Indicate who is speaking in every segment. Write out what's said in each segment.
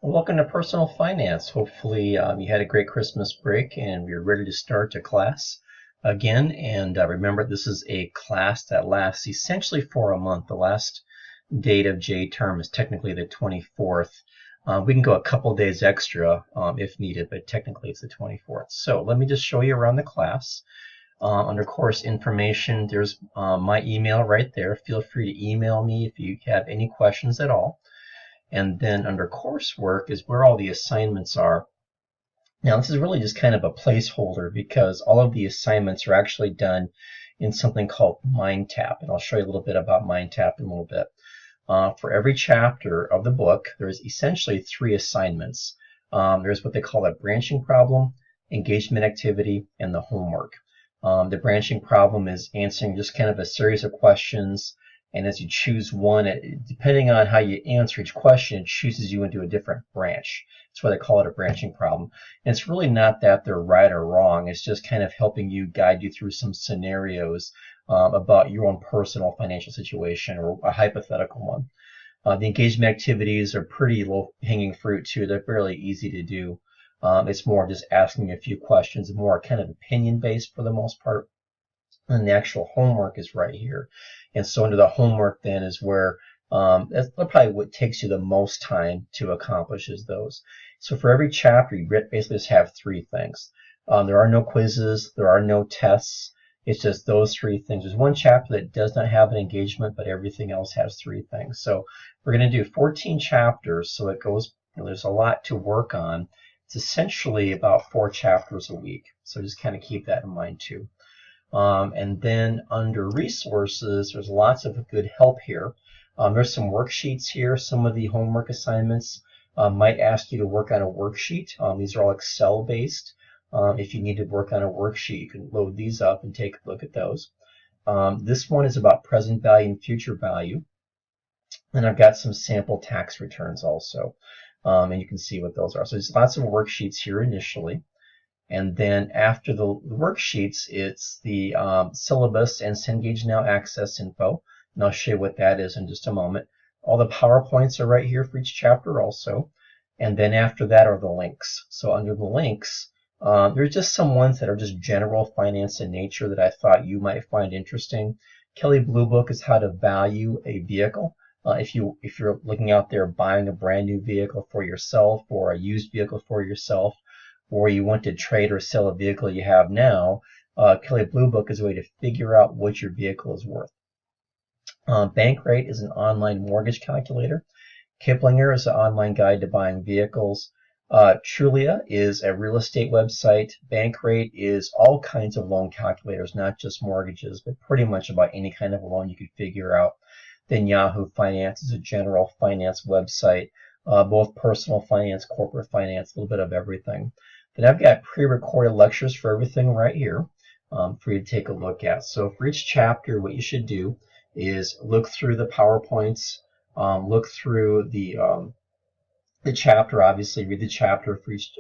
Speaker 1: Welcome to Personal Finance. Hopefully you had a great Christmas break and you're ready to start a class again. And remember, this is a class that lasts essentially for a month. The last date of J term is technically the 24th. We can go a couple days extra if needed, but technically it's the 24th. So let me just show you around the class. Under course information, there's my email right there. Feel free to email me if you have any questions at all. And then under coursework is where all the assignments are. Now this is really just kind of a placeholder because all of the assignments are actually done in something called MindTap, and I'll show you a little bit about MindTap in a little bit. For every chapter of the book, there's essentially 3 assignments. There's what they call a branching problem, engagement activity, and the homework. The branching problem is answering just kind of a series of questions, and as you choose one, depending on how you answer each question, it chooses you into a different branch. That's why they call it a branching problem. And it's really not that they're right or wrong. It's just kind of helping you guide you through some scenarios about your own personal financial situation or a hypothetical one. The engagement activities are pretty low-hanging fruit too. They're fairly easy to do. It's more just asking a few questions, more kind of opinion-based for the most part. And the actual homework is right here. And so under the homework then is where that's probably what takes you the most time to accomplish is those. So for every chapter, you basically just have 3 things. There are no quizzes, there are no tests. It's just those 3 things. There's one chapter that does not have an engagement, but everything else has 3 things. So we're going to do 14 chapters, so it goes, there's a lot to work on. It's essentially about 4 chapters a week. So just kind of keep that in mind too. And then under resources, there's lots of good help here. There's some worksheets here. Some of the homework assignments might ask you to work on a worksheet. These are all Excel based. If you need to work on a worksheet, you can load these up and take a look at those. This one is about present value and future value. And I've got some sample tax returns also. And you can see what those are. So there's lots of worksheets here initially. And then after the worksheets, it's the syllabus and Cengage Now access info. And I'll show you what that is in just a moment. All the PowerPoints are right here for each chapter also. And then after that are the links. So under the links, there's just some ones that are just general finance in nature that I thought you might find interesting. Kelley Blue Book is how to value a vehicle. If you're looking out there buying a brand new vehicle for yourself or a used vehicle for yourself, or you want to trade or sell a vehicle you have now, Kelley Blue Book is a way to figure out what your vehicle is worth. Bankrate is an online mortgage calculator. Kiplinger is an online guide to buying vehicles. Trulia is a real estate website. Bankrate is all kinds of loan calculators, not just mortgages, but pretty much about any kind of loan you could figure out. Then Yahoo Finance is a general finance website, both personal finance, corporate finance, a little bit of everything. Then I've got pre-recorded lectures for everything right here for you to take a look at. So for each chapter, what you should do is look through the PowerPoints, look through the chapter, obviously read the chapter for each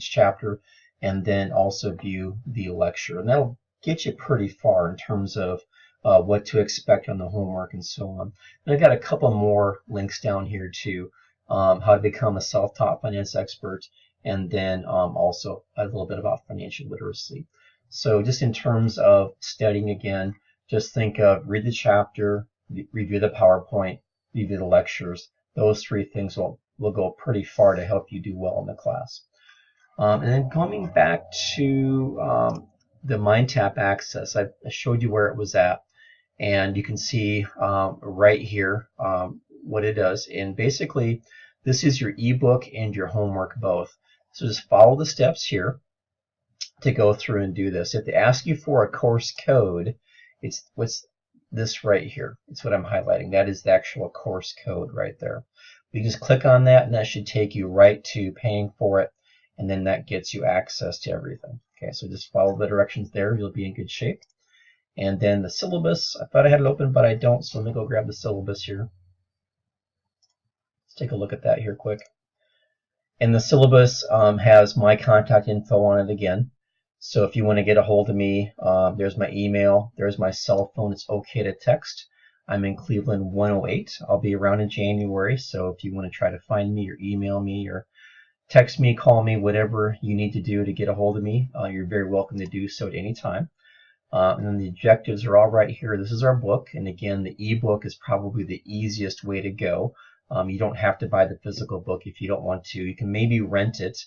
Speaker 1: chapter, and then also view the lecture. And that'll get you pretty far in terms of what to expect on the homework and so on. And I've got a couple more links down here too. How to become a self-taught finance expert, and then also a little bit about financial literacy. So just in terms of studying again, just think of read the chapter, review the PowerPoint, review the lectures. Those 3 things will go pretty far to help you do well in the class. And then coming back to the MindTap access, I showed you where it was at, and you can see right here what it does. And basically, this is your ebook and your homework both. So just follow the steps here to go through and do this. If they ask you for a course code, it's what's this right here. It's what I'm highlighting. That is the actual course code right there. You just click on that, and that should take you right to paying for it, and then that gets you access to everything. Okay, so just follow the directions there. You'll be in good shape. And then the syllabus, I thought I had it open, but I don't, so let me go grab the syllabus here. Let's take a look at that here quick. And the syllabus has my contact info on it again. So if you want to get a hold of me, there's my email, there's my cell phone. It's okay to text. I'm in Cleveland 108. I'll be around in January, so if you want to try to find me or email me or text me, call me, whatever you need to do to get a hold of me, you're very welcome to do so at any time. And then the objectives are all right here. This is our book, and again, the ebook is probably the easiest way to go. You don't have to buy the physical book if you don't want to. You can maybe rent it,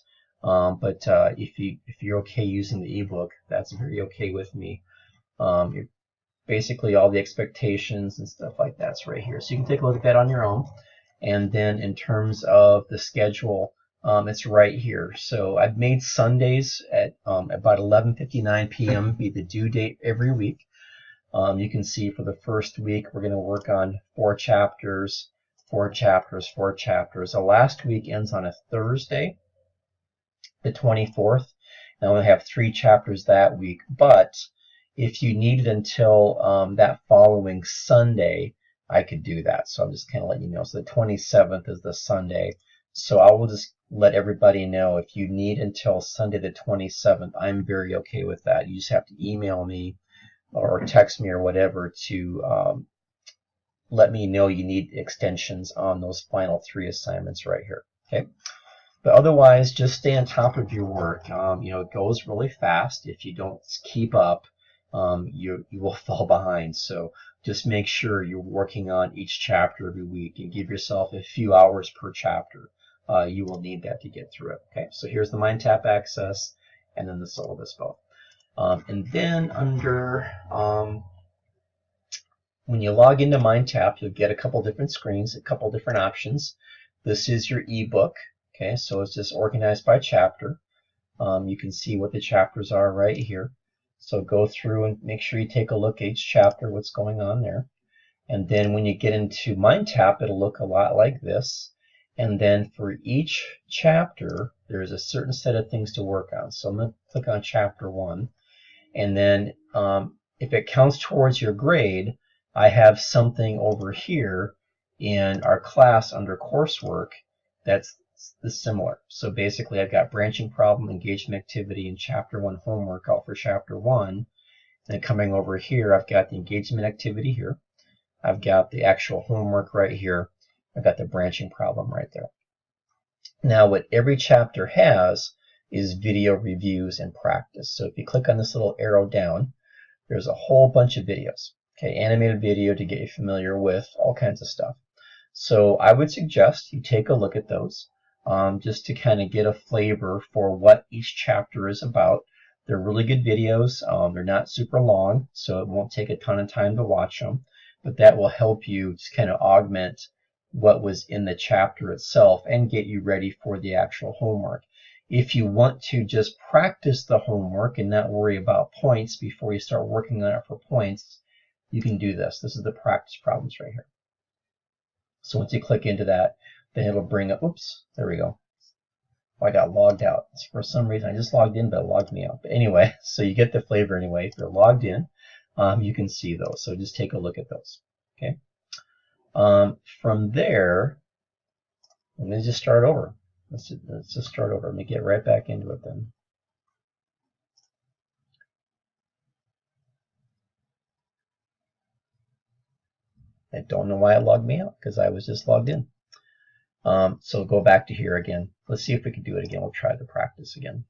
Speaker 1: but if you're okay using the ebook, that's very okay with me. Basically, all the expectations and stuff like that's right here, so you can take a look at that on your own. And then in terms of the schedule, it's right here. So I've made Sundays at about 11:59 p.m. be the due date every week. You can see for the first week we're going to work on 4 chapters, 4 chapters, 4 chapters. The last week ends on a Thursday, the 24th. Now we'll have 3 chapters that week, but if you need it until that following Sunday, I could do that. So I'm just kind of letting you know. So the 27th is the Sunday. So I will just let everybody know if you need until Sunday the 27th, I'm very okay with that. You just have to email me or text me or whatever to let me know you need extensions on those final 3 assignments right here. Okay. But otherwise, just stay on top of your work. It goes really fast. If you don't keep up, you will fall behind. So just make sure you're working on each chapter every week and give yourself a few hours per chapter. You will need that to get through it. Okay, so here's the MindTap Access and then the syllabus both. And then under, when you log into MindTap, you'll get a couple different screens, a couple different options. This is your ebook. Okay, so it's just organized by chapter. You can see what the chapters are right here. So go through and make sure you take a look at each chapter, what's going on there. And then when you get into MindTap, it'll look a lot like this. And then for each chapter, there's a certain set of things to work on. So I'm going to click on chapter 1. And then if it counts towards your grade, I have something over here in our class under coursework that's similar. So basically I've got branching problem, engagement activity, and chapter 1 homework out for chapter 1. Then coming over here, I've got the engagement activity here. I've got the actual homework right here. I've got the branching problem right there. Now what every chapter has is video reviews and practice. So if you click on this little arrow down, there's a whole bunch of videos. Okay, animated video to get you familiar with all kinds of stuff. So I would suggest you take a look at those just to kind of get a flavor for what each chapter is about. They're really good videos. They're not super long, so it won't take a ton of time to watch them, but that will help you just kind of augment what was in the chapter itself and get you ready for the actual homework. If you want to just practice the homework and not worry about points before you start working on it for points, you can do this. This is the practice problems right here. So once you click into that, then it'll bring up, oops, there we go. Oh, I got logged out. For some reason, I just logged in, but it logged me out. But anyway, so you get the flavor anyway. If you're logged in, you can see those. So just take a look at those. Okay. From there, let me just start over. Let's just start over. Let me get right back into it then. I don't know why it logged me out because I was just logged in. So go back to here again. Let's see if we can do it again. We'll try the practice again.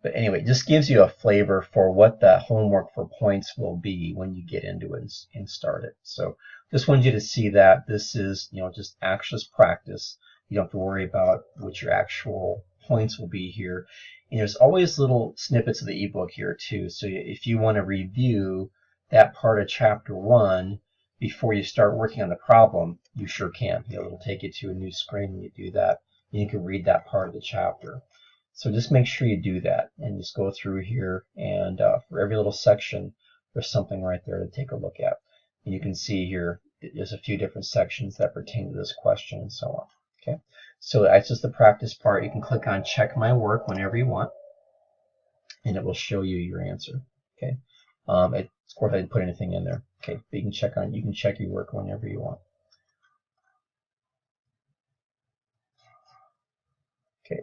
Speaker 1: But anyway, it just gives you a flavor for what the homework for points will be when you get into it and start it. So just wanted you to see that this is, just actual practice. You don't have to worry about what your actual points will be here. And there's always little snippets of the ebook here too. So if you want to review that part of chapter 1 before you start working on the problem, you sure can. It'll take you to a new screen when you do that. And you can read that part of the chapter. So just make sure you do that and just go through here, and for every little section there's something right there to take a look at. And you can see here there's a few different sections that pertain to this question and so on. Okay, so that's just the practice part. You can click on check my work whenever you want and it will show you your answer. Okay, of course I didn't put anything in there. Okay, but you can check your work whenever you want. Okay.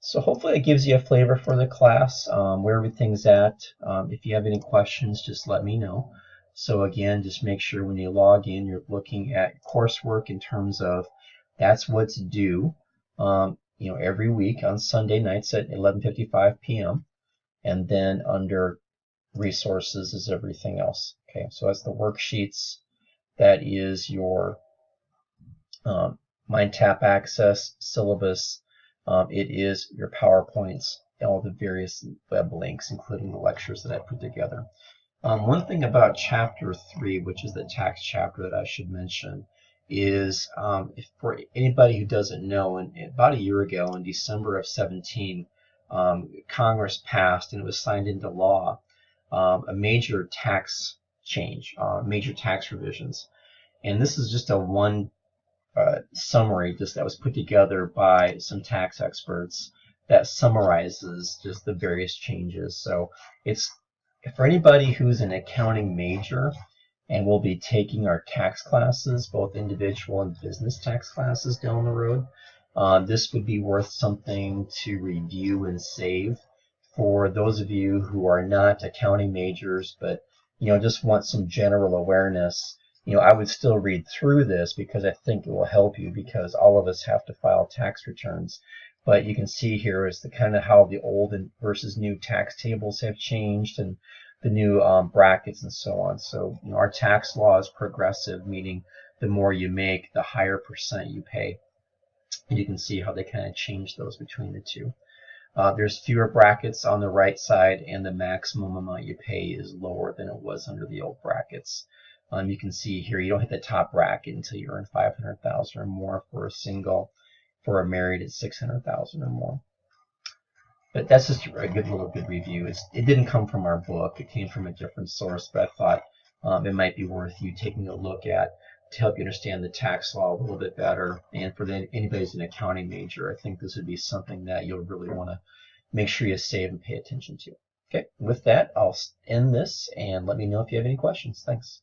Speaker 1: So hopefully it gives you a flavor for the class, where everything's at. If you have any questions, just let me know. So again, just make sure when you log in, you're looking at coursework in terms of that's what's due, every week on Sunday nights at 11:55 p.m. And then under resources is everything else. Okay, so that's the worksheets. That is your MindTap access syllabus. It is your PowerPoints, all the various web links, including the lectures that I put together. One thing about Chapter 3, which is the tax chapter that I should mention, is if for anybody who doesn't know, about a year ago, in December of 17, Congress passed, and it was signed into law, a major tax change, major tax revisions. And this is just a one summary just that was put together by some tax experts that summarizes just the various changes. So it's for anybody who's an accounting major and will be taking our tax classes, both individual and business tax classes down the road, this would be worth something to review and save. For those of you who are not accounting majors but just want some general awareness, I would still read through this because I think it will help you, because all of us have to file tax returns. But you can see here is the kind of how the old versus new tax tables have changed, and the new brackets and so on. So our tax law is progressive, meaning the more you make, the higher percent you pay. And you can see how they kind of change those between the two. There's fewer brackets on the right side, and the maximum amount you pay is lower than it was under the old brackets. You can see here you don't hit the top bracket until you earn 500,000 or more for a single. For a married, it's 600,000 or more. But that's just a good review. It didn't come from our book; it came from a different source. But I thought it might be worth you taking a look at to help you understand the tax law a little bit better. And for anybody who's an accounting major, I think this would be something that you'll really want to make sure you save and pay attention to. Okay, with that, I'll end this, and let me know if you have any questions. Thanks.